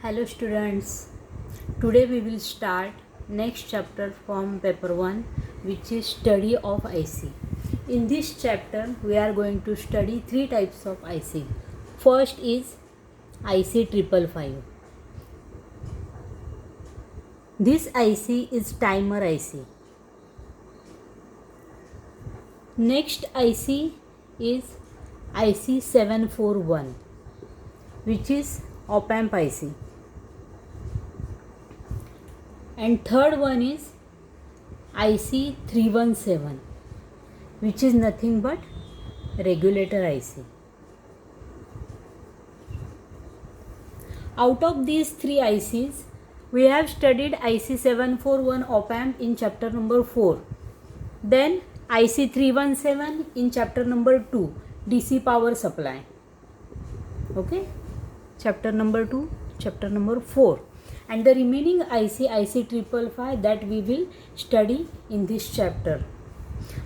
Hello students, today we will start next chapter from paper 1, which is study of IC. In this chapter we are going to study three types of IC. First is IC 555. This IC is timer IC. Next IC is IC 741, which is op-amp IC. And third one is IC 317, which is nothing but regulator IC. Out of these three ICs, we have studied IC 741 op-amp in chapter number 4. Then IC 317 in chapter number 2, DC power supply. Okay, chapter number 2, chapter number 4. And the remaining IC 555 that we will study in this chapter.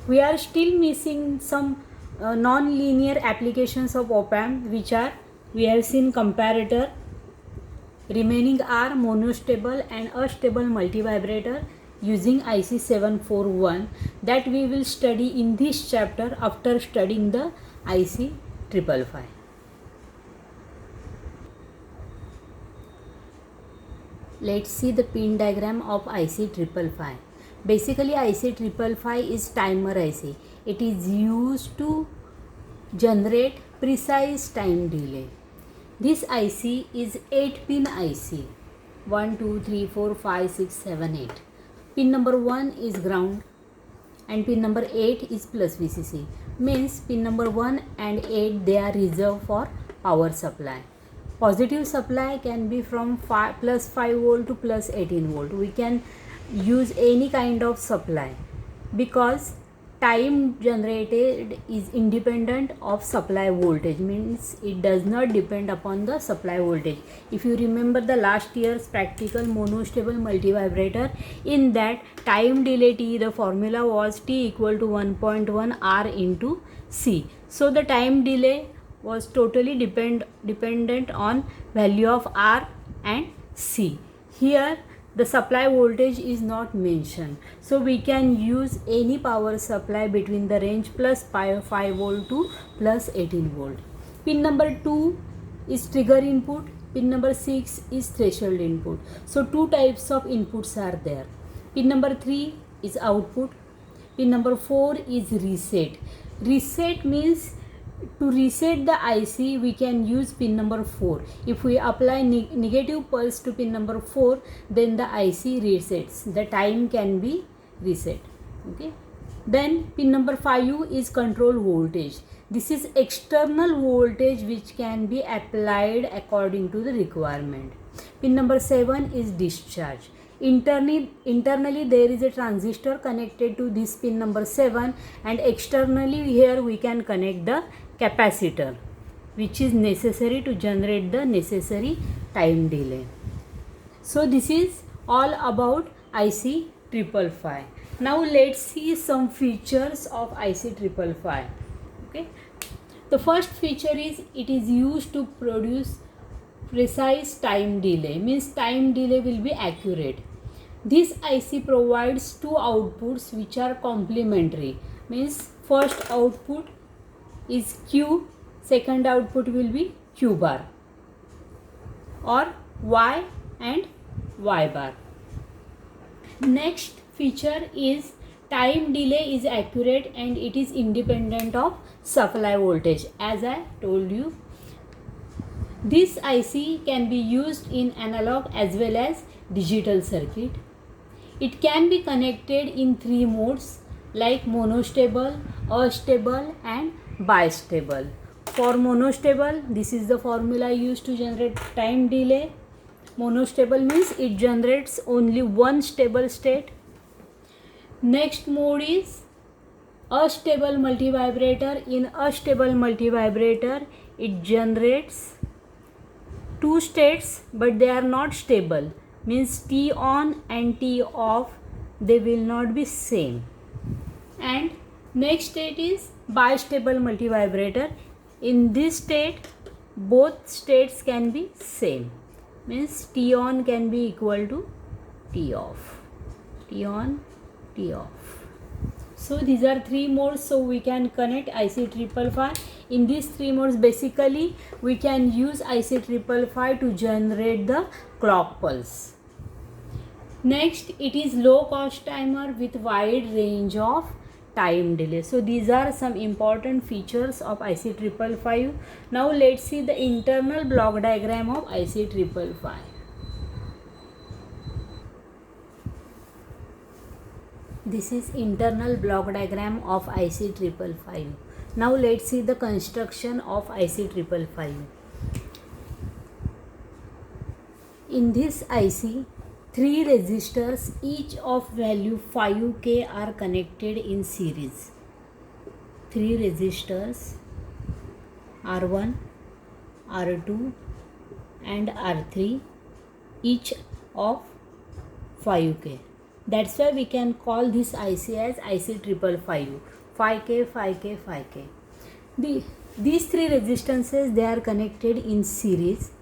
We are still missing some non-linear applications of op-amp, which are, we have seen comparator, remaining are monostable and astable multivibrator using IC 741, that we will study in this chapter after studying the IC 555. Let's see the pin diagram of IC 555. Basically, IC 555 is timer IC. It is used to generate precise time delay. This IC is 8 pin IC. 1, 2, 3, 4, 5, 6, 7, 8. Pin number 1 is ground and pin number 8 is plus VCC. Means pin number 1 and 8, they are reserved for power supply. Positive supply can be from plus 5 volt to plus 18 volt. We can use any kind of supply because time generated is independent of supply voltage, means it does not depend upon the supply voltage. If you remember the last year's practical monostable multivibrator, in that time delay T, the formula was T equal to 1.1 R into C. So the time delay was totally dependent on value of R and C. Here the supply voltage is not mentioned, so we can use any power supply between the range plus 5 volt to plus 18 volt. Pin number 2 is trigger input, pin number 6 is threshold input. So two types of inputs are there. Pin number 3 is output, pin number 4 is reset. Reset means to reset the IC, we can use pin number 4. If we apply negative pulse to pin number 4, then the IC resets. The time can be reset. Okay. Then pin number 5 is control voltage. This is external voltage which can be applied according to the requirement. Pin number 7 is discharge. Internally there is a transistor connected to this pin number 7, and externally here we can connect the capacitor, which is necessary to generate the necessary time delay. So this is all about IC 555. Now let's see some features of IC 555. Okay, the first feature is it is used to produce precise time delay, means time delay will be accurate. This IC provides two outputs which are complementary, means first output is Q, second output will be Q bar, or Y and Y bar. Next feature is time delay is accurate and it is independent of supply voltage. As I told you, this IC can be used in analog as well as digital circuit. It can be connected in three modes like monostable, astable and bistable. For monostable, this is the formula used to generate time delay. Monostable means it generates only one stable state. Next mode is astable multivibrator. In astable multivibrator, it generates two states, but they are not stable, means T on and T off, they will not be same. And next state is bistable multivibrator. In this state, both states can be same. means T on can be equal to T off. T on, T off. So these are three modes, so we can connect IC555. In these three modes, basically we can use IC555 to generate the clock pulse. Next, it is low cost timer with wide range of time delay. So these are some important features of IC555. Now let's see the internal block diagram of IC555. This is internal block diagram of IC555. Now let's see the construction of IC555. In this IC, 3 resistors each of value 5K are connected in series. 3 resistors R1, R2 and R3 each of 5K. That's why we can call this IC as IC555. 5K, 5K, 5K. These 3 resistances, they are connected in series.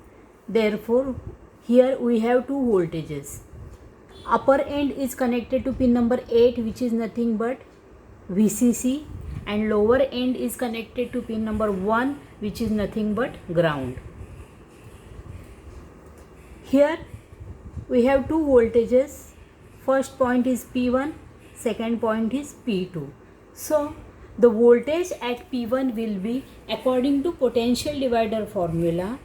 Therefore, here we have 2 voltages. Upper end is connected to pin number 8, which is nothing but VCC, and lower end is connected to pin number 1, which is nothing but ground. Here we have 2 voltages. First point is P1, second point is P2. So the voltage at P1 will be, according to potential divider formula,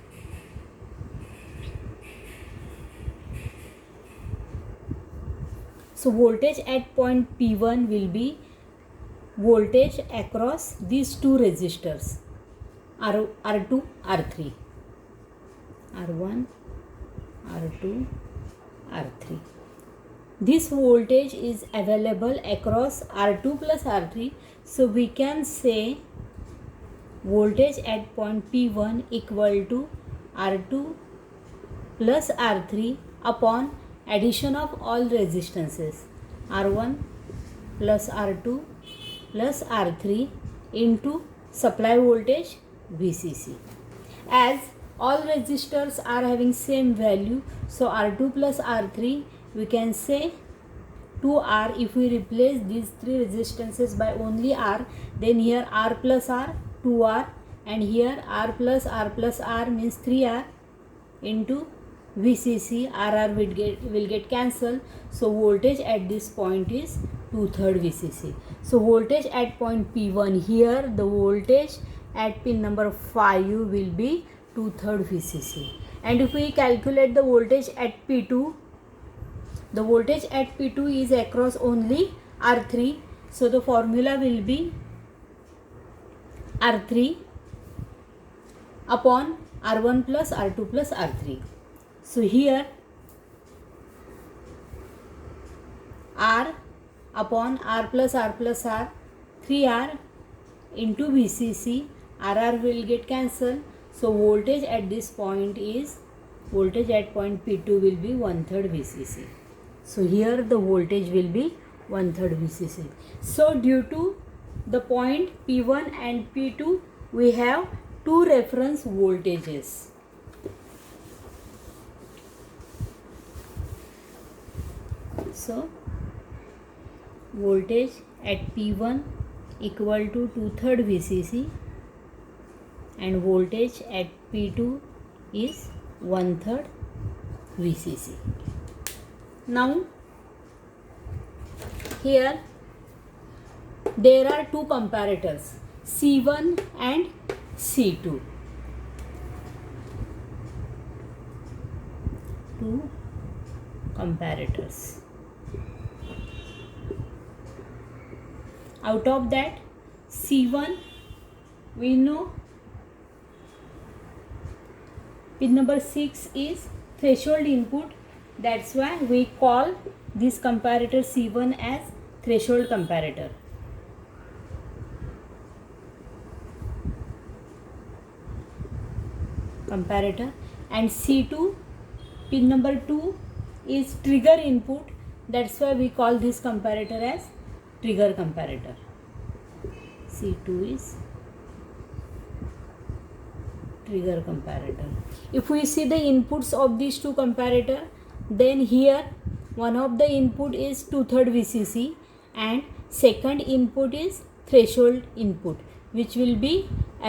so voltage at point P1 will be voltage across these 2 resistors R2, R3. R1, R2, R3. This voltage is available across R2 plus R3. So we can say voltage at point P1 equal to R2 plus R3 upon addition of all resistances R1 plus R2 plus R3 into supply voltage VCC. As all resistors are having same value, so R2 plus R3 we can say 2R. If we replace these 3 resistances by only R, then here R plus R, 2R, and here R plus R means 3R into VCC. RR will get cancelled. So voltage at this point is 2/3 VCC. So voltage at point P1, here the voltage at pin number 5 will be 2/3 VCC. And if we calculate the voltage at P2, the voltage at P2 is across only R3. So the formula will be R3 upon R1 plus R2 plus R3. So here R upon R plus R, 3R into VCC, RR will get cancelled. So voltage at this point is, voltage at point P2 will be 1/3 VCC. So here the voltage will be 1/3 VCC. So due to the point P1 and P2, we have 2 reference voltages. So voltage at P1 equal to 2/3 VCC and voltage at P2 is 1/3 VCC. Now here there are 2 comparators, C1 and C2. 2 comparators. Out of that, C1 we know pin number 6 is threshold input. That's why we call this comparator C1 as threshold comparator. And C2 pin number 2 is trigger input. That's why we call this comparator as trigger comparator. C2 is trigger comparator. If we see the inputs of these two comparator, then here one of the input is 2/3 VCC and second input is threshold input, which will be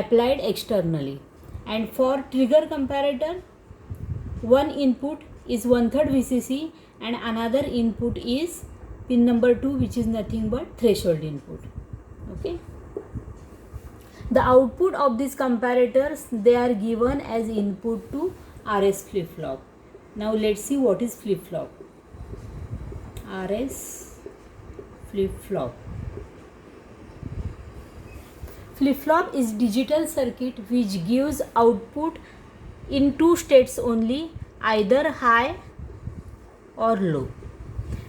applied externally. And for trigger comparator, one input is 1/3 VCC and another input is pin number 2, which is nothing but threshold input. Okay. The output of these comparators, they are given as input to RS flip-flop. Now let's see what is flip-flop. RS flip-flop. Flip-flop is digital circuit which gives output in two states only, either high or low.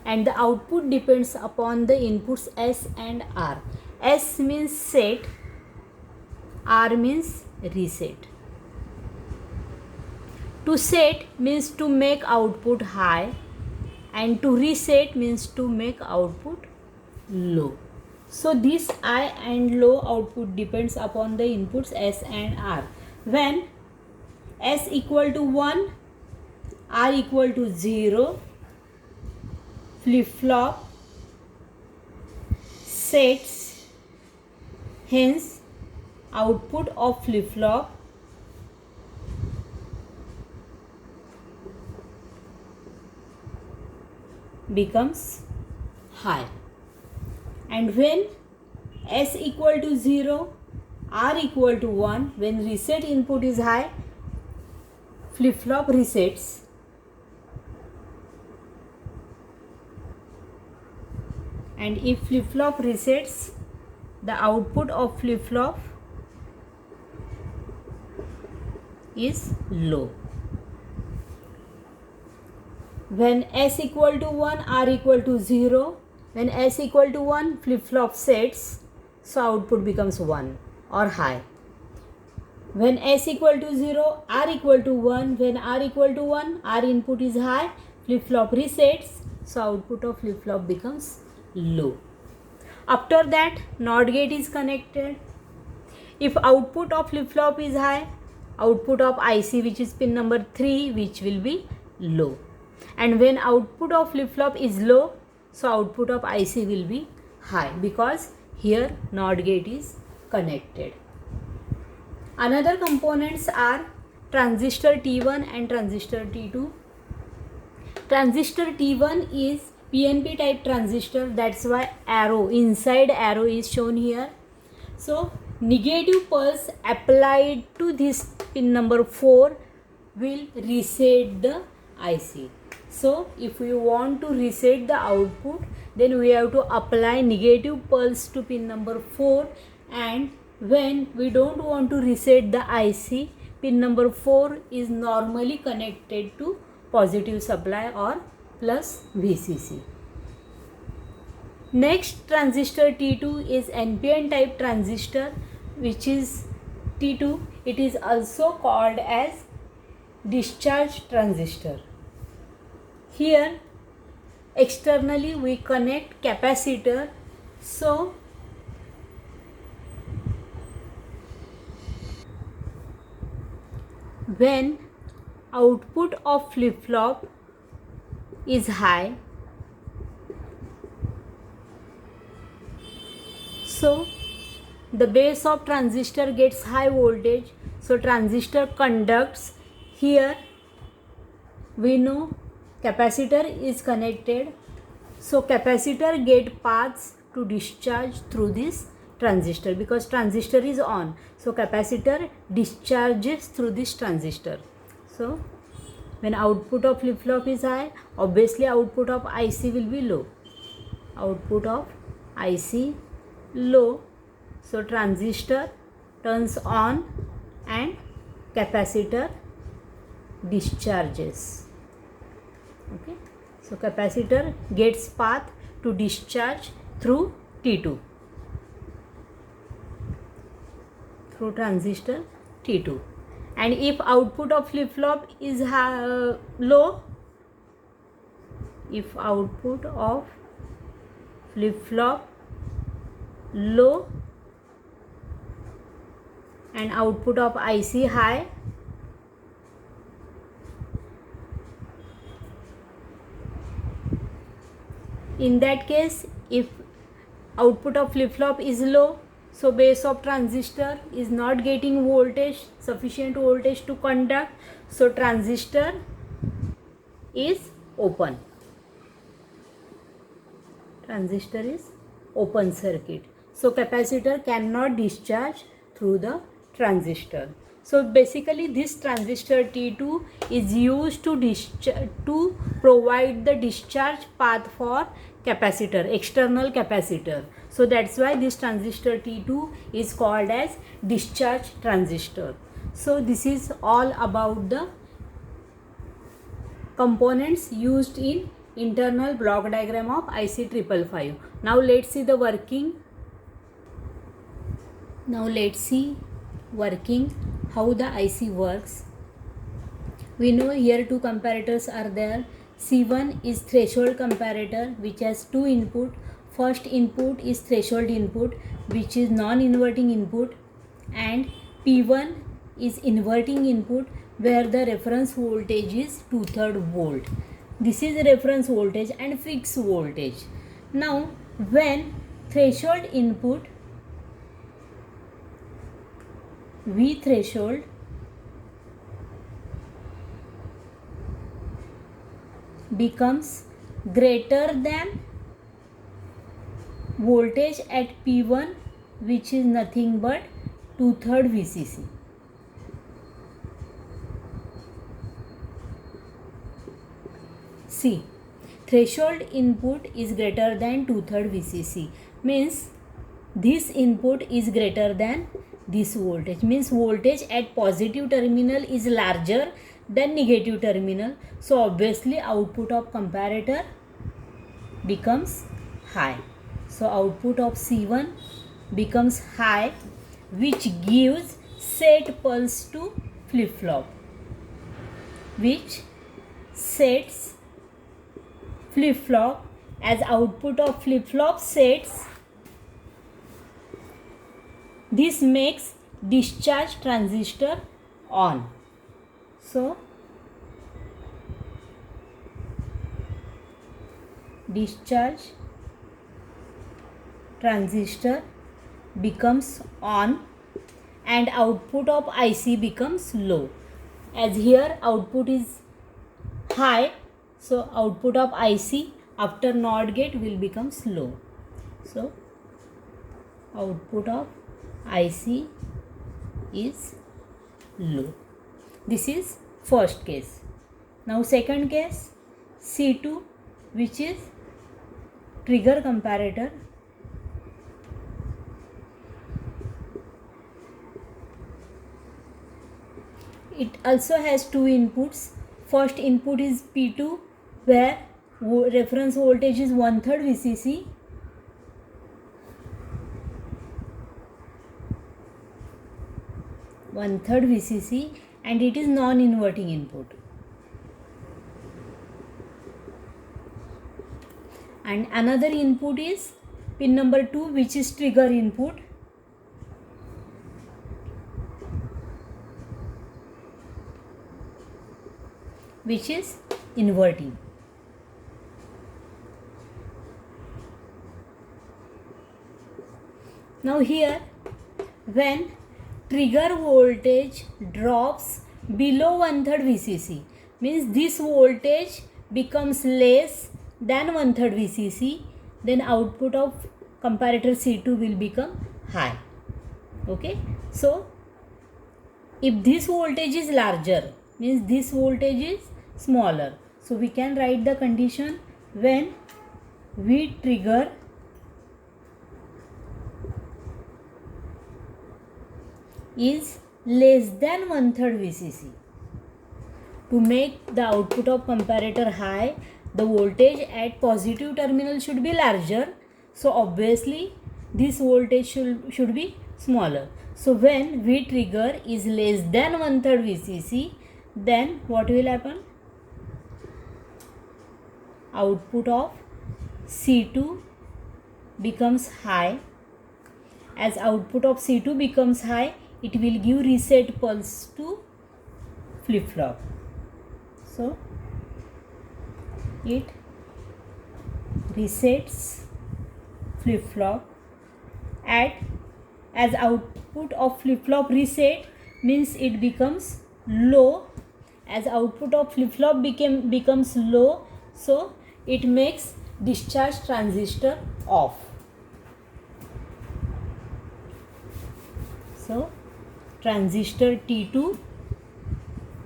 And the output depends upon the inputs S and R. S means set, R means reset. To set means to make output high and to reset means to make output low. So this high and low output depends upon the inputs S and R. When S equal to 1, R equal to 0, flip-flop sets, hence output of flip-flop becomes high. And when S equal to 0, R equal to 1, when reset input is high, flip-flop resets. And if flip-flop resets, the output of flip-flop is low. When S equal to 1, R equal to 0, when S equal to 1, flip-flop sets, so output becomes 1 or high. When S equal to 0, R equal to 1, when R equal to 1, R input is high, flip-flop resets, so output of flip-flop becomes low. After that, NOT gate is connected. If output of flip-flop is high, output of IC, which is pin number 3, which will be low. And when output of flip-flop is low, so output of IC will be high, because here NOT gate is connected. Another components are transistor T1 and transistor T2. Transistor T1 is PNP type transistor, that's why inside arrow is shown here. So negative pulse applied to this pin number 4 will reset the IC. So if we want to reset the output, then we have to apply negative pulse to pin number 4, and when we don't want to reset the IC, pin number 4 is normally connected to positive supply or plus VCC. Next transistor T2 is NPN type transistor, which is T2. It is also called as discharge transistor. Here externally we connect capacitor, so when output of flip-flop is high, so the base of transistor gets high voltage, so transistor conducts. Here we know capacitor is connected, so capacitor get paths to discharge through this transistor, because transistor is on, so capacitor discharges through this transistor. So when output of flip-flop is high, obviously output of IC will be low. Output of IC low, so transistor turns on and capacitor discharges. Okay, so capacitor gets path to discharge through T2, through transistor T2. And if output of flip-flop is low, if output of flip-flop low, and output of IC high. In that case, if output of flip-flop is low, so base of transistor is not getting voltage, sufficient voltage to conduct, so transistor is open. Transistor is open circuit. So capacitor cannot discharge through the transistor. So basically this transistor T2 is used to provide the discharge path for capacitor, external capacitor. So that's why this transistor T2 is called as discharge transistor. So this is all about the components used in internal block diagram of IC 555. Now let's see the working. Now let's see working, how the IC works. We know here two comparators are there. C1 is threshold comparator which has two input. First input is threshold input which is non-inverting input, and P1 is inverting input where the reference voltage is 2/3 volt. This is reference voltage and fixed voltage. Now when threshold input V threshold becomes greater than voltage at P1 which is nothing but 2/3 VCC. See, threshold input is greater than 2/3 VCC means this input is greater than this voltage, means voltage at positive terminal is larger than negative terminal. So obviously output of comparator becomes high. So output of C1 becomes high, which gives set pulse to flip-flop, which sets flip-flop. As output of flip-flop sets, this makes discharge transistor on. So discharge transistor becomes on and output of IC becomes low. As here output is high, so output of IC after NOT gate will become low. So output of IC is low. This is first case. Now second case, C2, which is trigger comparator. It also has two inputs. First input is P2 where reference voltage is 1/3 VCC. One-third VCC, and it is non-inverting input. And another input is pin number 2, which is trigger input. Which is inverting. Now here, when trigger voltage drops below 1/3 VCC, means this voltage becomes less than 1/3 VCC, then output of comparator C2 will become high. Okay, so if this voltage is larger, means this voltage is smaller, so we can write the condition when V trigger is less than 1/3 VCC. To make the output of comparator high, the voltage at positive terminal should be larger, so obviously this voltage should be smaller. So when V trigger is less than 1/3 VCC, then what will happen? Output of C2 becomes high. As output of C2 becomes high, it will give reset pulse to flip-flop. So it resets flip-flop as output of flip-flop reset means it becomes low. As output of flip-flop becomes low, so it makes discharge transistor off. So transistor T2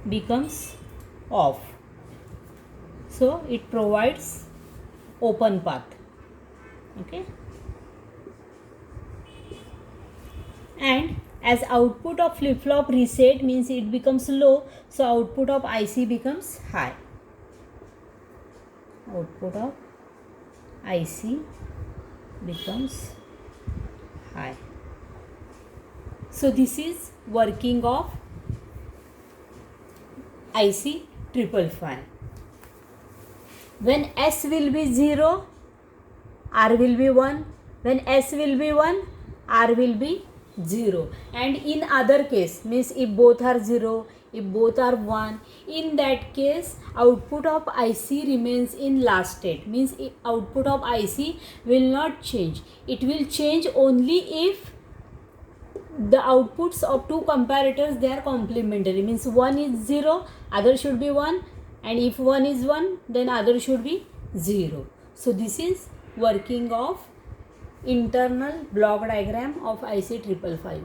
becomes off. So it provides open path. Okay. And as output of flip-flop reset means it becomes low, so output of IC becomes high. Output of IC becomes high. So this is working of IC 555. When S will be 0, R will be 1. When S will be 1, R will be 0. And in other case, means if both are 0, if both are 1, in that case output of IC remains in last state, means output of IC will not change. It will change only if the outputs of two comparators, they are complementary, means one is 0, other should be 1, and if one is 1, then other should be 0. So this is working of internal block diagram of IC 555.